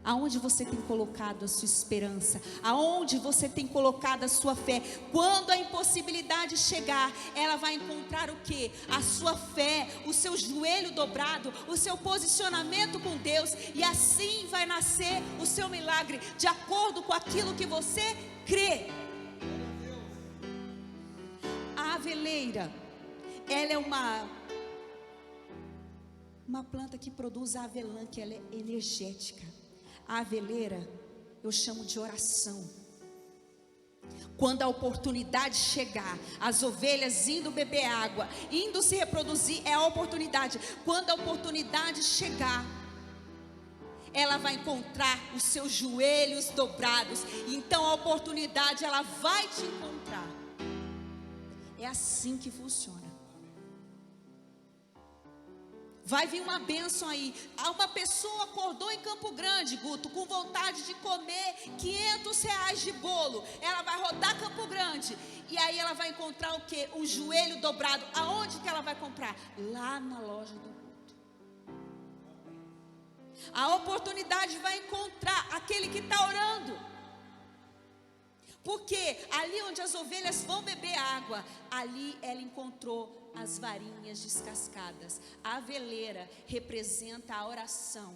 Aonde você tem colocado a sua esperança? Aonde você tem colocado a sua fé? Quando a impossibilidade chegar, ela vai encontrar o quê? A sua fé, o seu joelho dobrado, o seu posicionamento com Deus. E assim vai nascer o seu milagre, de acordo com aquilo que você crê. A aveleira, ela é uma planta que produz a avelã, que ela é energética. A aveleira eu chamo de oração. Quando a oportunidade chegar, as ovelhas indo beber água, indo se reproduzir, é a oportunidade. Quando a oportunidade chegar, ela vai encontrar os seus joelhos dobrados. Então a oportunidade, ela vai te encontrar. É assim que funciona. Vai vir uma bênção aí. Uma pessoa acordou em Campo Grande, Guto, com vontade de comer R$500 de bolo. Ela vai rodar Campo Grande. E aí ela vai encontrar o quê? Um joelho dobrado. Aonde que ela vai comprar? Lá na loja do Guto. A oportunidade vai encontrar aquele que está orando. Porque ali onde as ovelhas vão beber água, ali ela encontrou as varinhas descascadas. A aveleira representa a oração.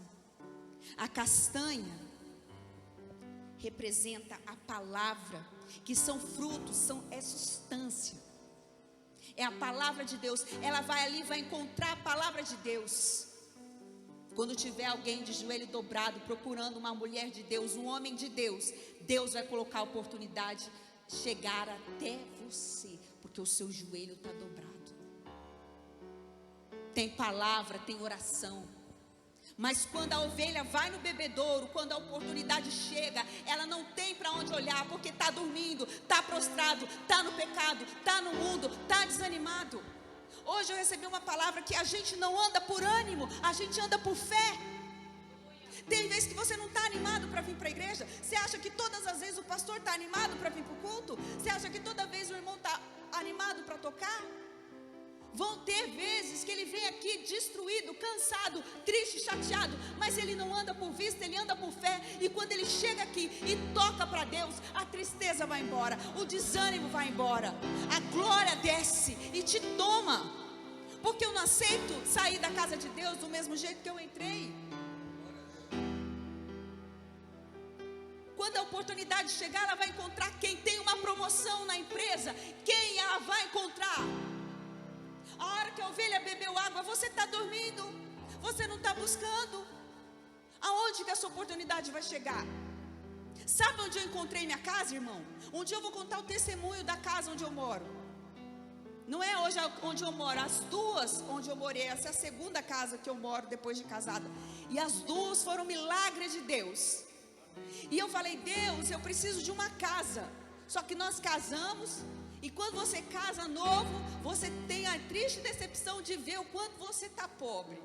A castanha representa a palavra, que são frutos, é substância. É a palavra de Deus. Ela vai ali, vai encontrar a palavra de Deus. Quando tiver alguém de joelho dobrado, procurando uma mulher de Deus, um homem de Deus, Deus vai colocar a oportunidade chegar até você, porque o seu joelho está dobrado. Tem palavra, tem oração. Mas quando a ovelha vai no bebedouro, quando a oportunidade chega, ela não tem para onde olhar, porque está dormindo, está prostrado, está no pecado, está no mundo, está desanimado. Hoje eu recebi uma palavra que a gente não anda por ânimo, a gente anda por fé. Tem vezes que você não está animado para vir para a igreja. Você acha que todas as vezes o pastor está animado para vir para o culto? Você acha que toda vez o irmão está animado para tocar? Vão ter vezes que ele vem aqui destruído, cansado, triste, chateado, mas ele não anda por vista, ele anda por fé. E quando ele chega aqui e toca para Deus, a tristeza vai embora, o desânimo vai embora, a glória desce e te toma. Porque eu não aceito sair da casa de Deus do mesmo jeito que eu entrei. Quando a oportunidade chegar, ela vai encontrar quem tem uma promoção na empresa. Quem ela vai encontrar? A hora que a ovelha bebeu água, você está dormindo, você não está buscando. Aonde que essa oportunidade vai chegar? Sabe onde eu encontrei minha casa, irmão? Um dia eu vou contar o testemunho da casa onde eu moro. Não é hoje onde eu moro, as duas onde eu morei. Essa é a segunda casa que eu moro depois de casada. E as duas foram milagres de Deus. E eu falei, Deus, eu preciso de uma casa. Só que nós casamos, e quando você casa novo, você tem a triste decepção de ver o quanto você está pobre.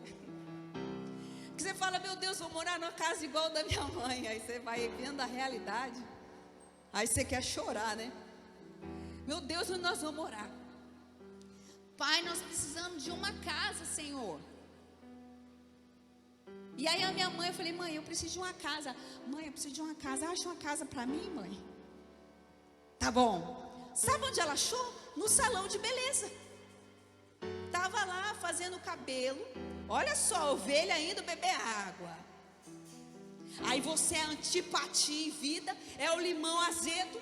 Porque você fala, meu Deus, vou morar numa casa igual da minha mãe. Aí você vai vendo a realidade, aí você quer chorar, né? Meu Deus, onde nós vamos morar? Pai, nós precisamos de uma casa, Senhor. E aí a minha mãe, eu falei, mãe, eu preciso de uma casa. Mãe, eu preciso de uma casa. Acha uma casa para mim, mãe? Tá bom. Sabe onde ela achou? No salão de beleza. Estava lá fazendo cabelo. Olha só, ovelha indo beber água. Aí você é antipatia em vida, é o limão azedo.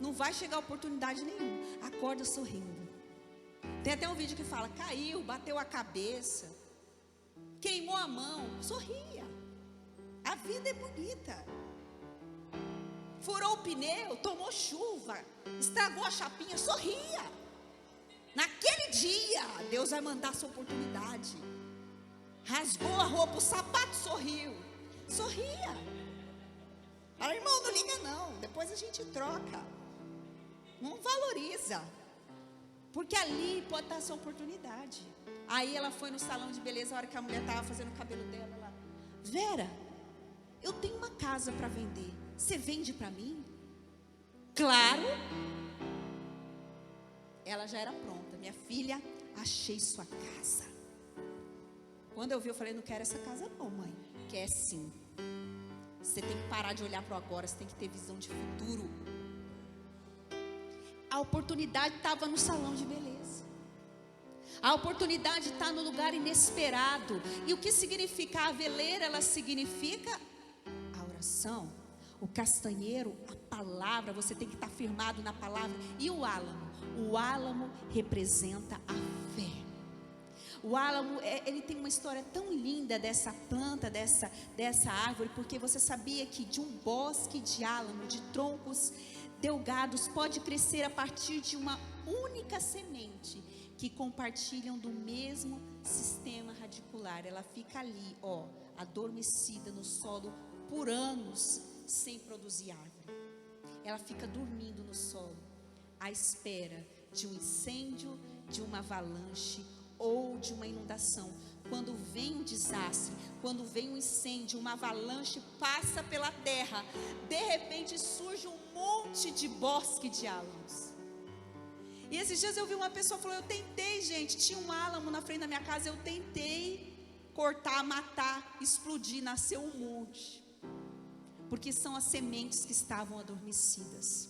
Não vai chegar oportunidade nenhuma. Acorda sorrindo. Tem até um vídeo que fala, caiu, bateu a cabeça, queimou a mão, sorria. A vida é bonita. Furou o pneu, tomou chuva, estragou a chapinha, sorria. Naquele dia, Deus vai mandar sua oportunidade. Rasgou a roupa, o sapato, sorriu. Sorria. Fala, irmão, não liga não, depois a gente troca. Não valoriza. Porque ali pode estar a sua oportunidade. Aí ela foi no salão de beleza, a hora que a mulher estava fazendo o cabelo dela, ela, Vera, eu tenho uma casa para vender, você vende para mim? Claro. Ela já era pronta, minha filha, achei sua casa. Quando eu vi, eu falei, não quero essa casa não, mãe. Quer sim. Você tem que parar de olhar para o agora, você tem que ter visão de futuro. A oportunidade estava no salão de beleza. A oportunidade está no lugar inesperado. E o que significa a veleira? Ela significa a oração. O castanheiro, a palavra. Você tem que estar firmado na palavra. E o álamo? O álamo representa a fé. O álamo, ele tem uma história tão linda dessa planta, dessa árvore. Porque você sabia que de um bosque de álamo, de troncos delgados, pode crescer a partir de uma única semente, que compartilham do mesmo sistema radicular. Ela fica ali, ó, adormecida no solo por anos, sem produzir árvore. Ela fica dormindo no solo, à espera de um incêndio, de uma avalanche ou de uma inundação. Quando vem um desastre, quando vem um incêndio, uma avalanche passa pela terra, de repente surge um monte de bosque de álamos. E esses dias eu vi uma pessoa falou, eu tentei, gente, tinha um álamo na frente da minha casa, eu tentei cortar, matar, explodir, nasceu um monte. Porque são as sementes que estavam adormecidas.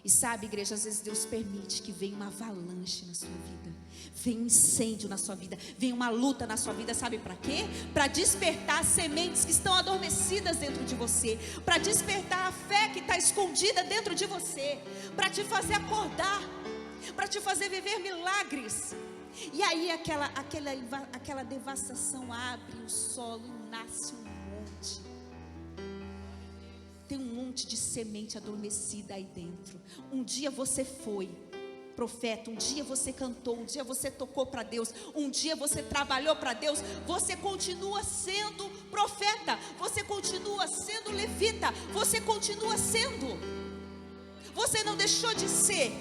E sabe, igreja, às vezes Deus permite que venha uma avalanche na sua vida, venha um incêndio na sua vida, venha uma luta na sua vida, sabe para quê? Para despertar sementes que estão adormecidas dentro de você, para despertar a fé que está escondida dentro de você, para te fazer acordar, para te fazer viver milagres. E aí aquela devastação abre o solo e nasce um monte. Tem um monte de semente adormecida aí dentro. Um dia você foi profeta, um dia você cantou, um dia você tocou para Deus, um dia você trabalhou para Deus. Você continua sendo profeta, você continua sendo levita, você continua sendo. Você não deixou de ser.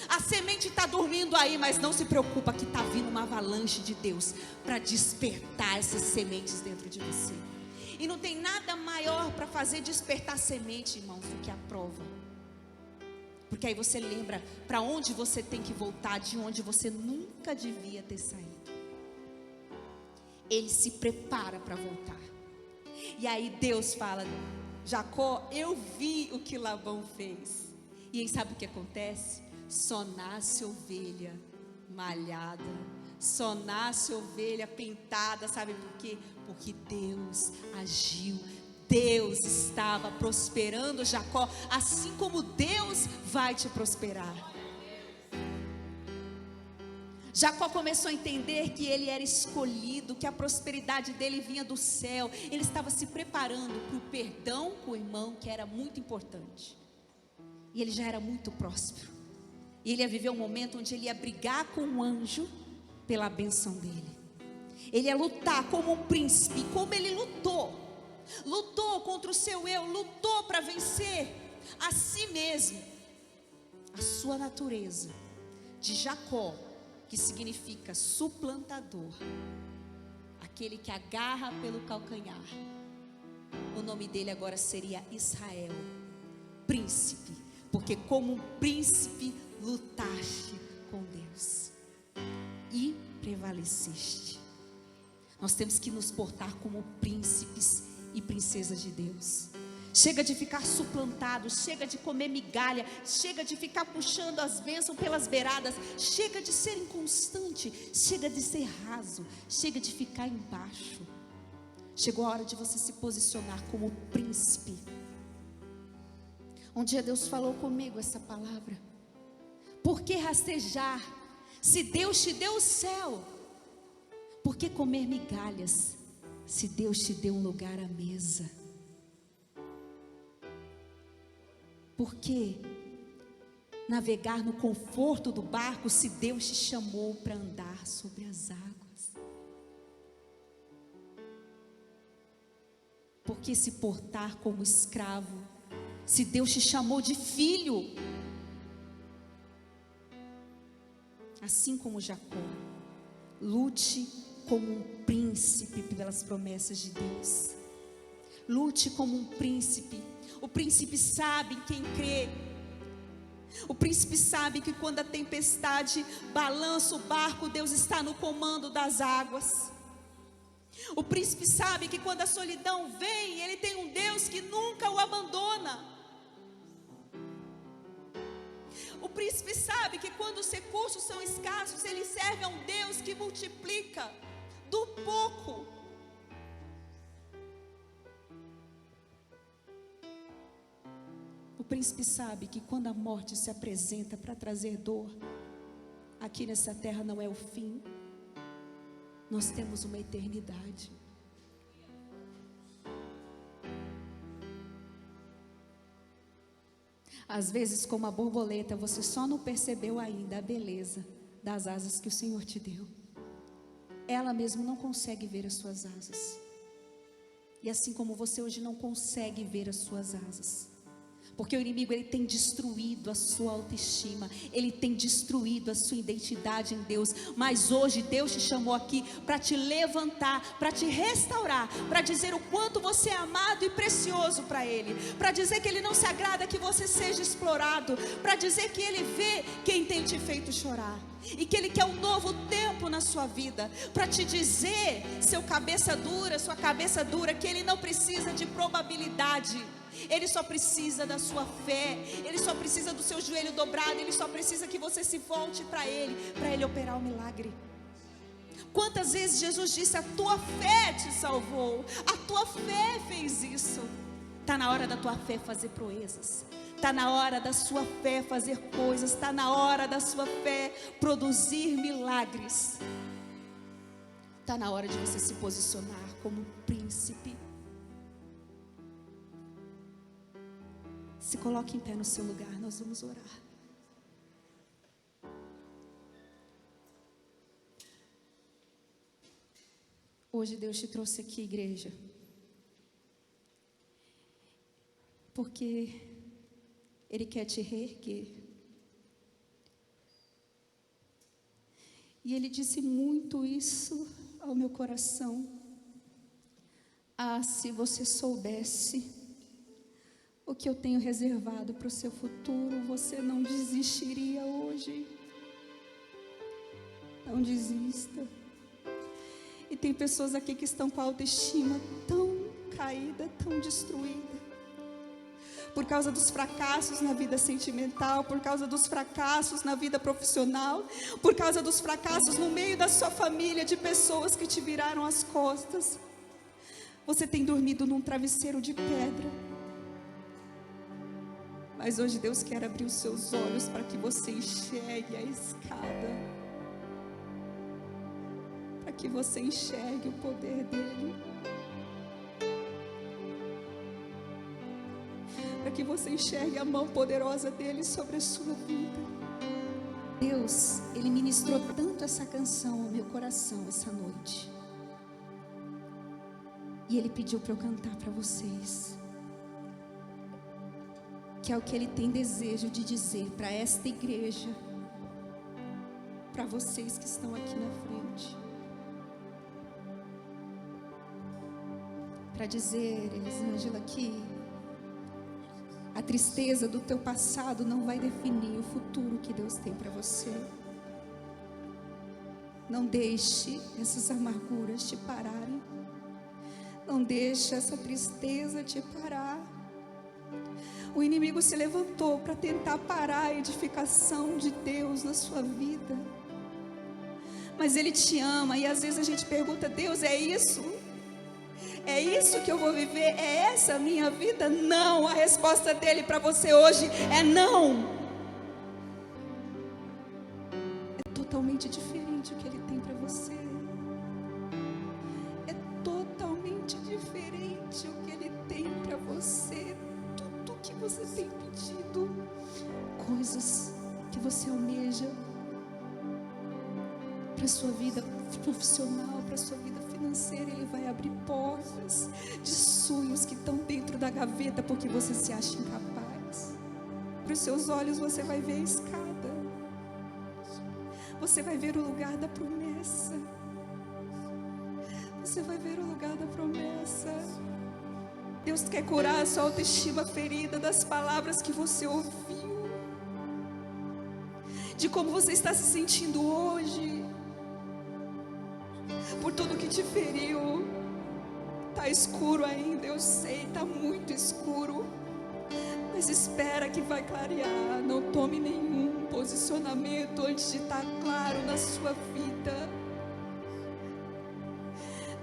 A semente está dormindo aí, mas não se preocupa que está vindo uma avalanche de Deus para despertar essas sementes dentro de você. E não tem nada maior para fazer despertar semente, irmãos, do que a prova. Porque aí você lembra para onde você tem que voltar, de onde você nunca devia ter saído. Ele se prepara para voltar. E aí Deus fala, Jacó, eu vi o que Labão fez. E aí sabe o que acontece? Só nasce ovelha malhada, só nasce ovelha pintada, sabe por quê? Porque Deus agiu, Deus estava prosperando Jacó, assim como Deus vai te prosperar. Jacó começou a entender que ele era escolhido, que a prosperidade dele vinha do céu. Ele estava se preparando para o perdão com o irmão, que era muito importante. E ele já era muito próspero. E ele ia viver um momento onde ele ia brigar com um anjo pela bênção dele. Ele ia lutar como um príncipe, como ele lutou. Lutou contra o seu eu, lutou para vencer a si mesmo. A sua natureza de Jacó, que significa suplantador, aquele que agarra pelo calcanhar. O nome dele agora seria Israel, príncipe, porque como um príncipe lutaste com Deus e prevaleceste. Nós temos que nos portar como príncipes e princesas de Deus. Chega de ficar suplantado, chega de comer migalha, chega de ficar puxando as bênçãos pelas beiradas, chega de ser inconstante, chega de ser raso, chega de ficar embaixo. Chegou a hora de você se posicionar como príncipe. Um dia Deus falou comigo essa palavra: por que rastejar? Se Deus te deu o céu, por que comer migalhas? Se Deus te deu um lugar à mesa. Por que navegar no conforto do barco se Deus te chamou para andar sobre as águas? Por que se portar como escravo se Deus te chamou de filho? Assim como Jacó, lute como um príncipe pelas promessas de Deus. Lute como um príncipe. O príncipe sabe em quem crê. O príncipe sabe que quando a tempestade balança o barco, Deus está no comando das águas. O príncipe sabe que quando a solidão vem, ele tem um Deus que nunca o abandona. O príncipe sabe que quando os recursos são escassos, ele serve a um Deus que multiplica do pouco. O príncipe sabe que quando a morte se apresenta para trazer dor, aqui nessa terra não é o fim. Nós temos uma eternidade. Às vezes, como a borboleta, você só não percebeu ainda a beleza das asas que o Senhor te deu. Ela mesmo não consegue ver as suas asas. E assim como você hoje não consegue ver as suas asas, porque o inimigo, ele tem destruído a sua autoestima, ele tem destruído a sua identidade em Deus. Mas hoje Deus te chamou aqui para te levantar, para te restaurar, para dizer o quanto você é amado e precioso para Ele, para dizer que Ele não se agrada que você seja explorado, para dizer que Ele vê quem tem te feito chorar e que Ele quer um novo tempo na sua vida, para te dizer, seu cabeça dura, sua cabeça dura, que Ele não precisa de probabilidade. Ele só precisa da sua fé. Ele só precisa do seu joelho dobrado. Ele só precisa que você se volte para Ele operar o milagre. Quantas vezes Jesus disse: a tua fé te salvou, a tua fé fez isso. Está na hora da tua fé fazer proezas. Está na hora da sua fé fazer coisas. Está na hora da sua fé produzir milagres. Está na hora de você se posicionar como príncipe. Se coloque em pé no seu lugar, nós vamos orar. Hoje Deus te trouxe aqui, igreja, porque Ele quer te reerguer. E Ele disse muito isso ao meu coração. Ah, se você soubesse o que eu tenho reservado para o seu futuro, você não desistiria hoje. Não desista. E tem pessoas aqui que estão com a autoestima tão caída, tão destruída, por causa dos fracassos na vida sentimental, por causa dos fracassos na vida profissional, por causa dos fracassos no meio da sua família, de pessoas que te viraram as costas. Você tem dormido num travesseiro de pedra. Mas hoje Deus quer abrir os seus olhos para que você enxergue a escada. Para que você enxergue o poder dEle. Para que você enxergue a mão poderosa dEle sobre a sua vida. Deus, Ele ministrou tanto essa canção ao meu coração essa noite. E Ele pediu para eu cantar para vocês. Que é o que Ele tem desejo de dizer para esta igreja. Para vocês que estão aqui na frente. Para dizer, Elisângela, que a tristeza do teu passado não vai definir o futuro que Deus tem para você. Não deixe essas amarguras te pararem. Não deixe essa tristeza te parar. O inimigo se levantou para tentar parar a edificação de Deus na sua vida. Mas Ele te ama e às vezes a gente pergunta: Deus, é isso? É isso que eu vou viver? É essa a minha vida? Não, a resposta dele para você hoje é não. É totalmente diferente o que Ele tem para você. É totalmente diferente o que Ele tem para você. Tudo que você tem pedido, coisas que você almeja para a sua vida profissional, para a sua vida financeira, Ele vai abrir portas de sonhos que estão dentro da gaveta porque você se acha incapaz. Para os seus olhos você vai ver a escada, você vai ver o lugar da promessa, você vai ver o lugar da promessa. Deus quer curar a sua autoestima ferida das palavras que você ouviu, de como você está se sentindo hoje, por tudo que te feriu. Está escuro ainda, eu sei, está muito escuro, mas espera que vai clarear. Não tome nenhum posicionamento antes de estar claro na sua vida.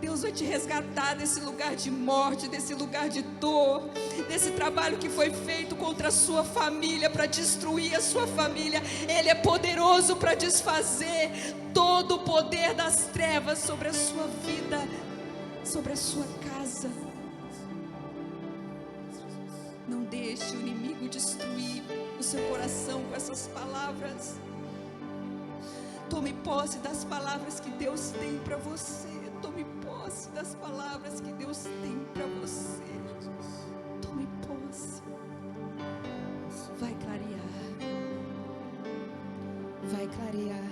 Deus vai te resgatar desse lugar de morte, desse lugar de dor, desse trabalho que foi feito contra a sua família, para destruir a sua família. Ele é poderoso para desfazer todo o poder das trevas sobre a sua vida, sobre a sua casa. Não deixe o inimigo destruir o seu coração com essas palavras. Tome posse das palavras que Deus tem para você. Tome posse das palavras que Deus tem para você. Tome posse. Vai clarear. Vai clarear.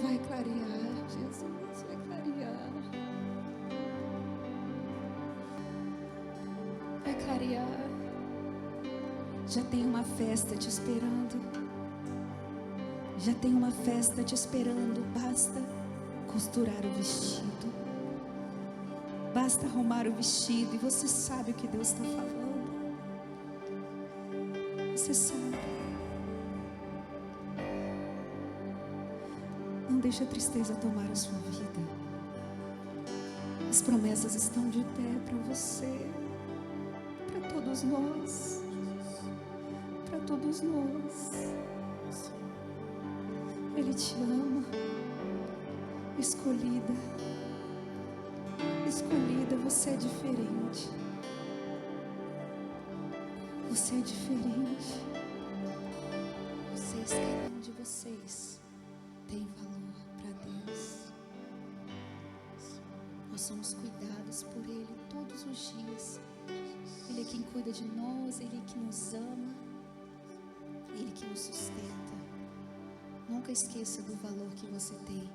Vai clarear. Jesus vai clarear. Vai clarear. Já tem uma festa te esperando. Já tem uma festa te esperando. Basta costurar o vestido. Basta arrumar o vestido. E você sabe o que Deus está falando. Você sabe. Não deixe a tristeza tomar a sua vida. As promessas estão de pé para você, para todos nós, para todos nós. Ele te ama. Escolhida, escolhida, você é diferente. Você é diferente. Vocês, cada um de vocês tem valor para Deus. Nós somos cuidados por Ele todos os dias. Ele é quem cuida de nós, Ele é quem nos ama, Ele que nos sustenta. Nunca esqueça do valor que você tem